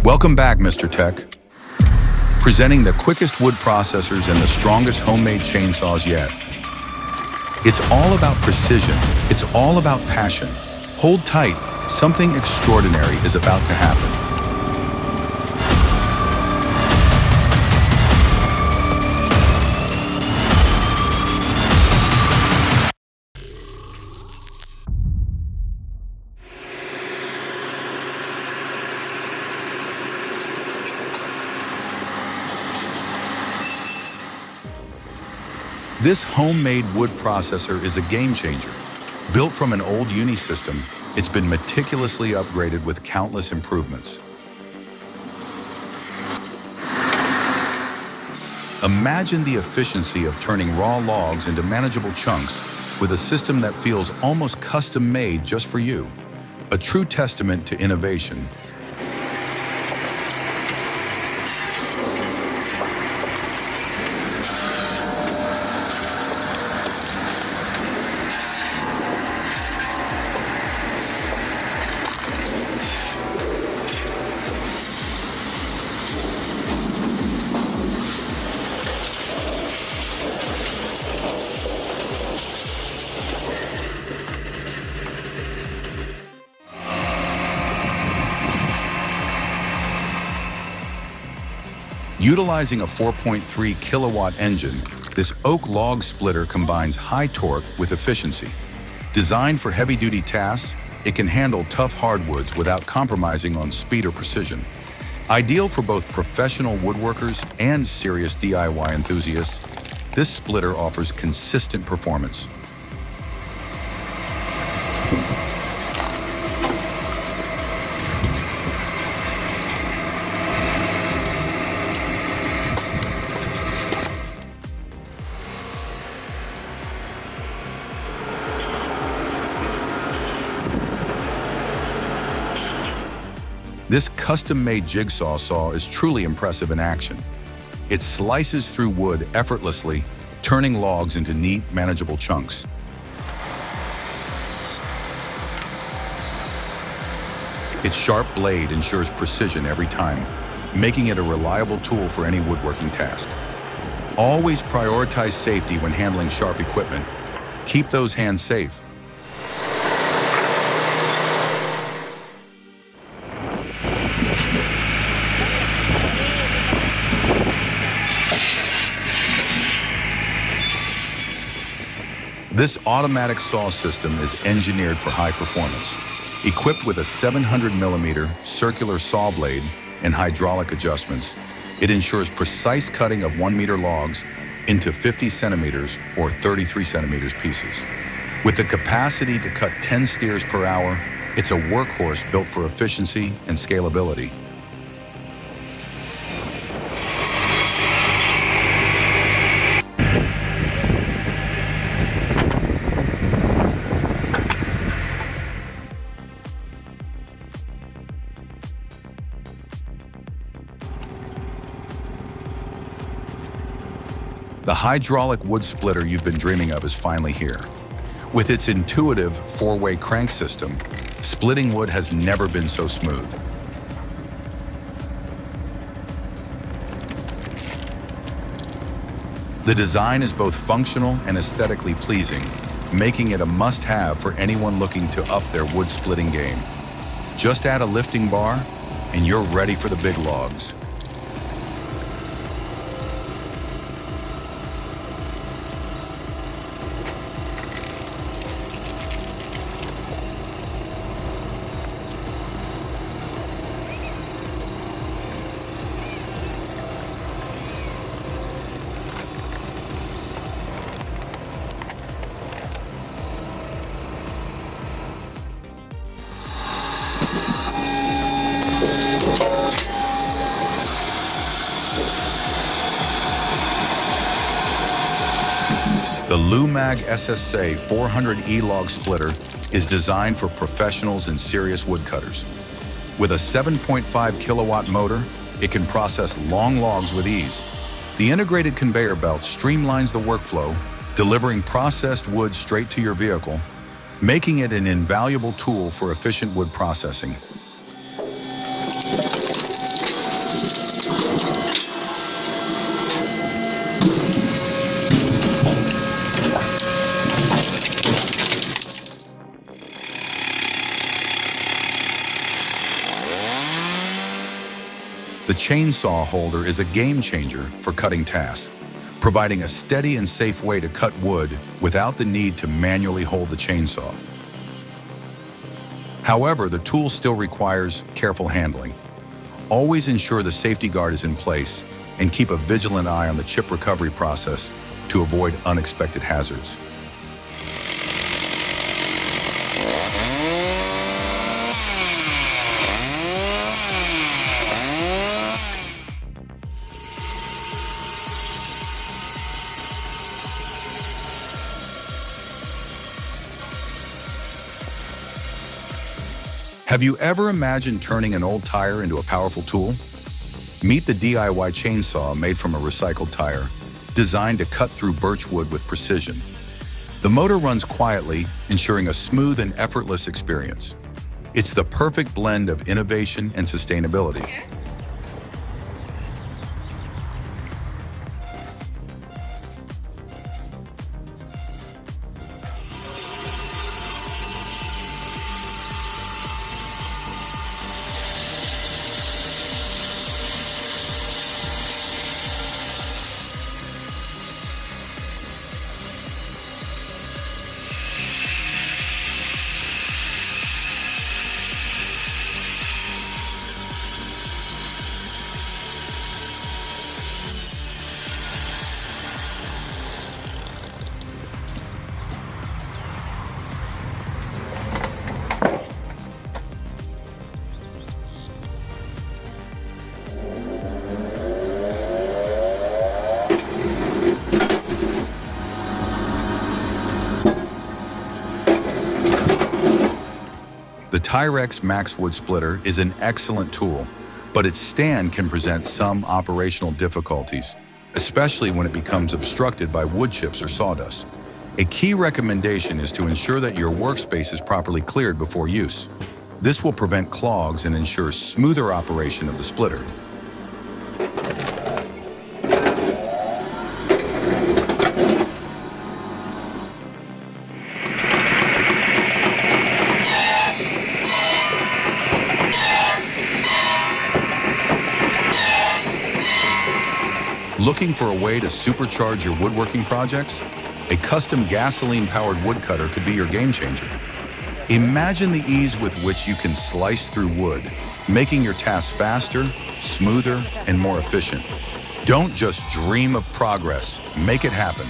Welcome back, MrTech. Presenting the quickest wood processors and the strongest homemade chainsaws yet. It's all about precision. It's all about passion. Hold tight. Something extraordinary is about to happen. This homemade wood processor is a game changer. Built from an old uni system, it's been meticulously upgraded with countless improvements. Imagine the efficiency of turning raw logs into manageable chunks with a system that feels almost custom-made just for you. A true testament to innovation. Utilizing a 4.3 kilowatt engine, this oak log splitter combines high torque with efficiency. Designed for heavy-duty tasks, it can handle tough hardwoods without compromising on speed or precision. Ideal for both professional woodworkers and serious DIY enthusiasts, this splitter offers consistent performance. This custom-made jigsaw saw is truly impressive in action. It slices through wood effortlessly, turning logs into neat, manageable chunks. Its sharp blade ensures precision every time, making it a reliable tool for any woodworking task. Always prioritize safety when handling sharp equipment. Keep those hands safe. This automatic saw system is engineered for high performance. Equipped with a 700mm circular saw blade and hydraulic adjustments, it ensures precise cutting of 1-meter logs into 50 centimeters or 33 centimeters pieces. With the capacity to cut 10 steers per hour, it's a workhorse built for efficiency and scalability. The hydraulic wood splitter you've been dreaming of is finally here. With its intuitive 4-way crank system, splitting wood has never been so smooth. The design is both functional and aesthetically pleasing, making it a must-have for anyone looking to up their wood splitting game. Just add a lifting bar, and you're ready for the big logs. The Lumag SSA 400E log splitter is designed for professionals and serious woodcutters. With a 7.5 kilowatt motor, it can process long logs with ease. The integrated conveyor belt streamlines the workflow, delivering processed wood straight to your vehicle, making it an invaluable tool for efficient wood processing. The chainsaw holder is a game changer for cutting tasks, providing a steady and safe way to cut wood without the need to manually hold the chainsaw. However, the tool still requires careful handling. Always ensure the safety guard is in place and keep a vigilant eye on the chip recovery process to avoid unexpected hazards. Have you ever imagined turning an old tire into a powerful tool? Meet the DIY chainsaw made from a recycled tire, designed to cut through birch wood with precision. The motor runs quietly, ensuring a smooth and effortless experience. It's the perfect blend of innovation and sustainability. The Tyrex Max Wood Splitter is an excellent tool, but its stand can present some operational difficulties, especially when it becomes obstructed by wood chips or sawdust. A key recommendation is to ensure that your workspace is properly cleared before use. This will prevent clogs and ensure smoother operation of the splitter. Looking for a way to supercharge your woodworking projects? A custom gasoline-powered woodcutter could be your game changer. Imagine the ease with which you can slice through wood, making your tasks faster, smoother, and more efficient. Don't just dream of progress, make it happen.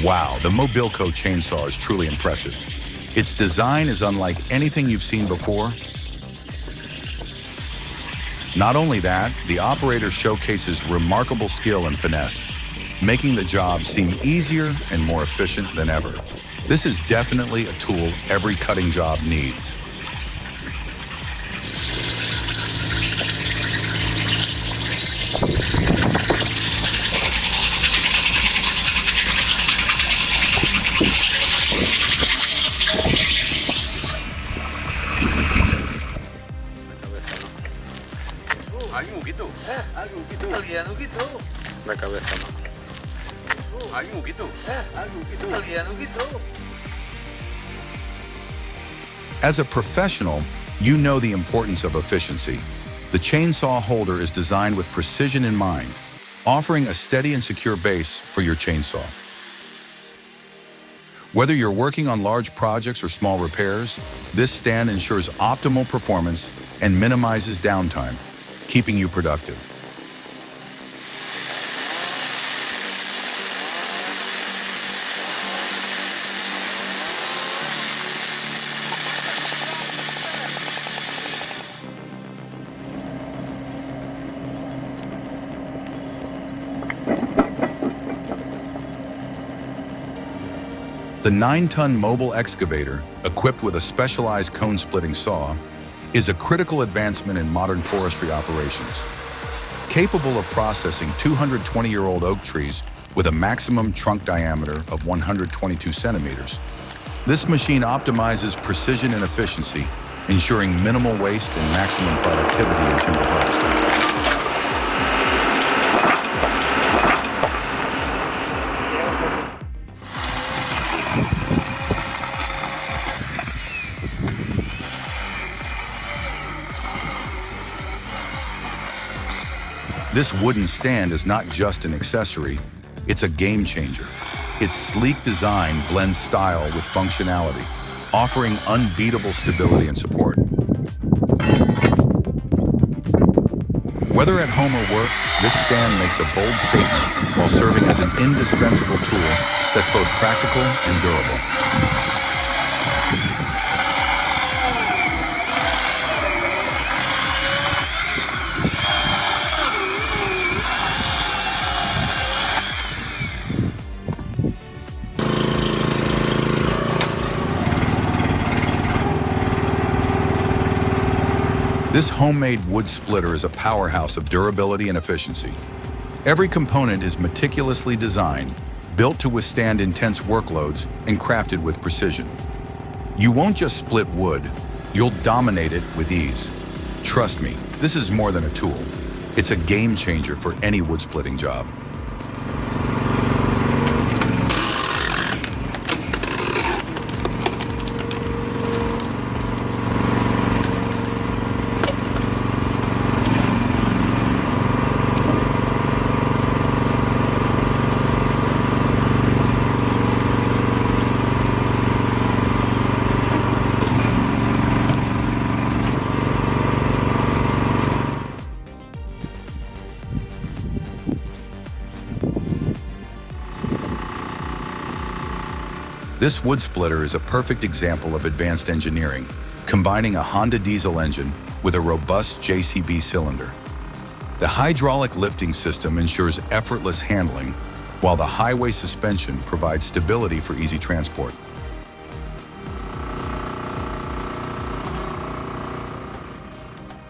Wow, the Mobilco chainsaw is truly impressive. Its design is unlike anything you've seen before. Not only that, the operator showcases remarkable skill and finesse, making the job seem easier and more efficient than ever. This is definitely a tool every cutting job needs. La cabeza, ¿no? As a professional, you know the importance of efficiency. The chainsaw holder is designed with precision in mind, offering a steady and secure base for your chainsaw. Whether you're working on large projects or small repairs, this stand ensures optimal performance and minimizes downtime, keeping you productive. The 9-ton mobile excavator, equipped with a specialized cone-splitting saw, is a critical advancement in modern forestry operations. Capable of processing 220-year-old oak trees with a maximum trunk diameter of 122 centimeters, This machine optimizes precision and efficiency, ensuring minimal waste and maximum productivity in timber harvesting. This wooden stand is not just an accessory, it's a game changer. Its sleek design blends style with functionality, offering unbeatable stability and support. Whether at home or work, this stand makes a bold statement while serving as an indispensable tool that's both practical and durable. This homemade wood splitter is a powerhouse of durability and efficiency. Every component is meticulously designed, built to withstand intense workloads, and crafted with precision. You won't just split wood, you'll dominate it with ease. Trust me, this is more than a tool. It's a game changer for any wood splitting job. This wood splitter is a perfect example of advanced engineering, combining a Honda diesel engine with a robust JCB cylinder. The hydraulic lifting system ensures effortless handling, while the highway suspension provides stability for easy transport.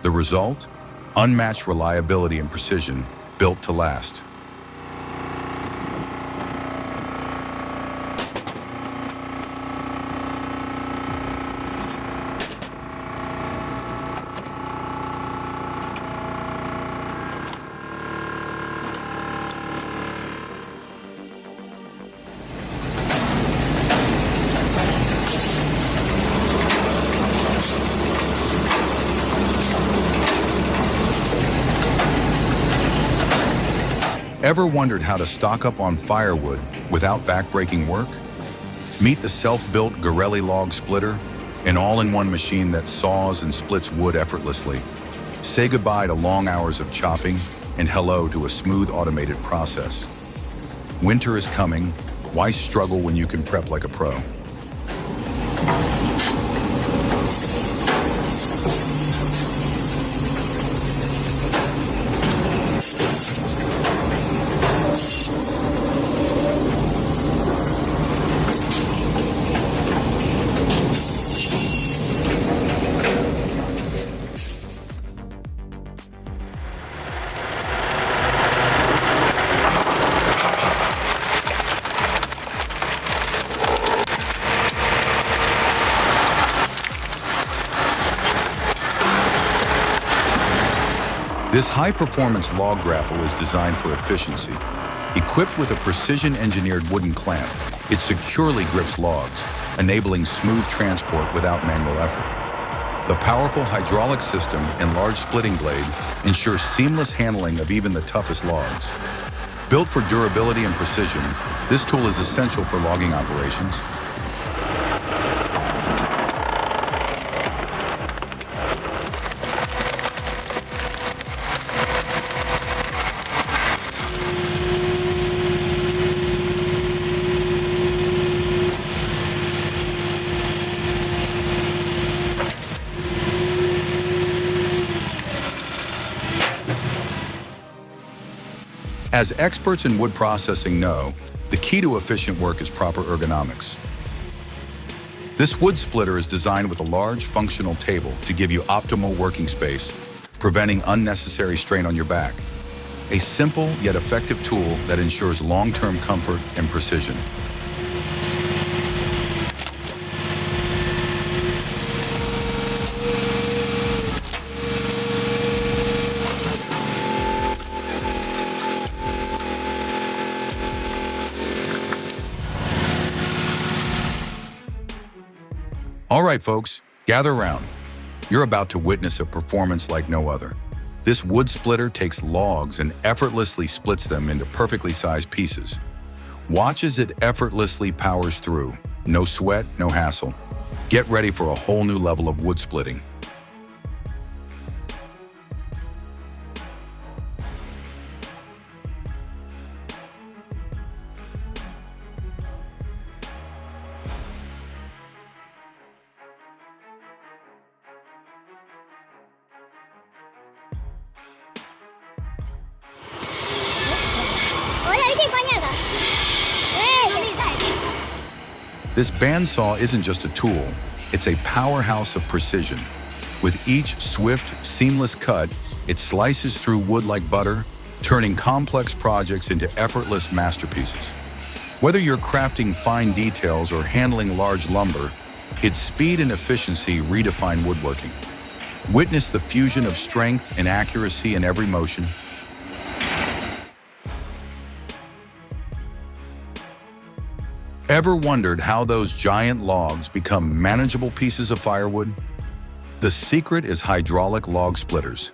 The result? Unmatched reliability and precision, built to last. Ever wondered how to stock up on firewood without backbreaking work? Meet the self-built Gorelli log splitter, an all-in-one machine that saws and splits wood effortlessly. Say goodbye to long hours of chopping and hello to a smooth automated process. Winter is coming. Why struggle when you can prep like a pro? This high-performance log grapple is designed for efficiency. Equipped with a precision-engineered wooden clamp, it securely grips logs, enabling smooth transport without manual effort. The powerful hydraulic system and large splitting blade ensure seamless handling of even the toughest logs. Built for durability and precision, this tool is essential for logging operations. As experts in wood processing know, the key to efficient work is proper ergonomics. This wood splitter is designed with a large functional table to give you optimal working space, preventing unnecessary strain on your back. A simple yet effective tool that ensures long-term comfort and precision. All right, folks, gather around. You're about to witness a performance like no other. This wood splitter takes logs and effortlessly splits them into perfectly sized pieces. Watch as it effortlessly powers through. No sweat, no hassle. Get ready for a whole new level of wood splitting. This bandsaw isn't just a tool, it's a powerhouse of precision. With each swift, seamless cut, it slices through wood like butter, turning complex projects into effortless masterpieces. Whether you're crafting fine details or handling large lumber, its speed and efficiency redefine woodworking. Witness the fusion of strength and accuracy in every motion. Ever wondered how those giant logs become manageable pieces of firewood? The secret is hydraulic log splitters.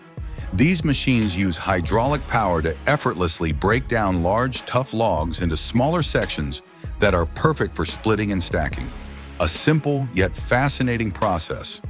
These machines use hydraulic power to effortlessly break down large, tough logs into smaller sections that are perfect for splitting and stacking. A simple yet fascinating process.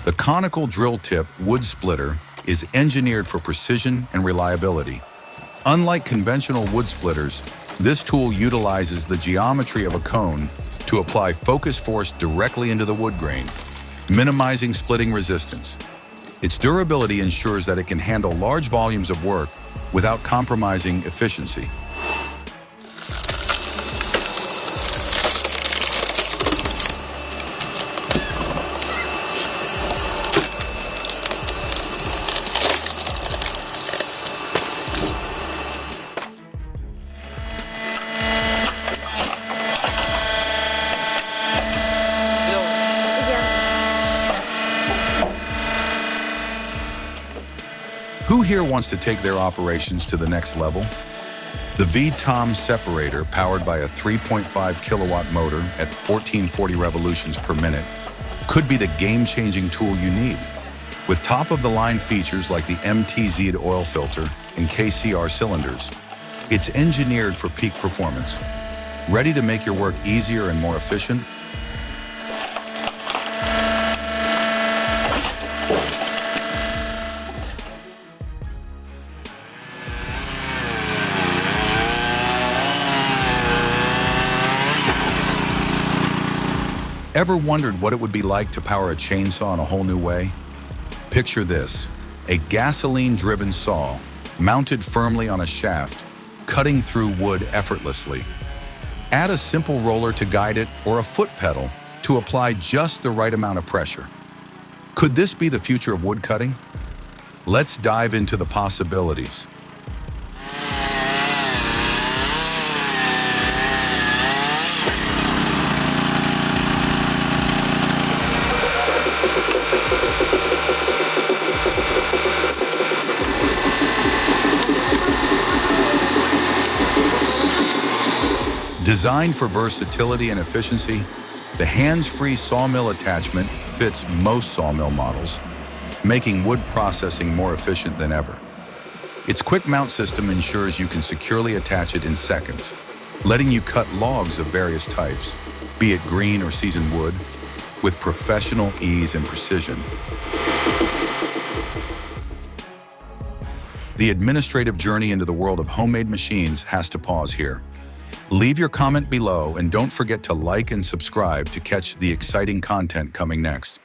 The conical drill tip wood splitter is engineered for precision and reliability. Unlike conventional wood splitters, this tool utilizes the geometry of a cone to apply focus force directly into the wood grain, minimizing splitting resistance. Its durability ensures that it can handle large volumes of work without compromising efficiency. Who here wants to take their operations to the next level? The V-Tom separator, powered by a 3.5 kilowatt motor at 1440 revolutions per minute, could be the game-changing tool you need. With top-of-the-line features like the MTZ oil filter and KCR cylinders, it's engineered for peak performance. Ready to make your work easier and more efficient? Ever wondered what it would be like to power a chainsaw in a whole new way? Picture this, a gasoline-driven saw mounted firmly on a shaft, cutting through wood effortlessly. Add a simple roller to guide it or a foot pedal to apply just the right amount of pressure. Could this be the future of wood cutting? Let's dive into the possibilities. Designed for versatility and efficiency, the hands-free sawmill attachment fits most sawmill models, making wood processing more efficient than ever. Its quick mount system ensures you can securely attach it in seconds, letting you cut logs of various types, be it green or seasoned wood, with professional ease and precision. The administrative journey into the world of homemade machines has to pause here. Leave your comment below and don't forget to like and subscribe to catch the exciting content coming next.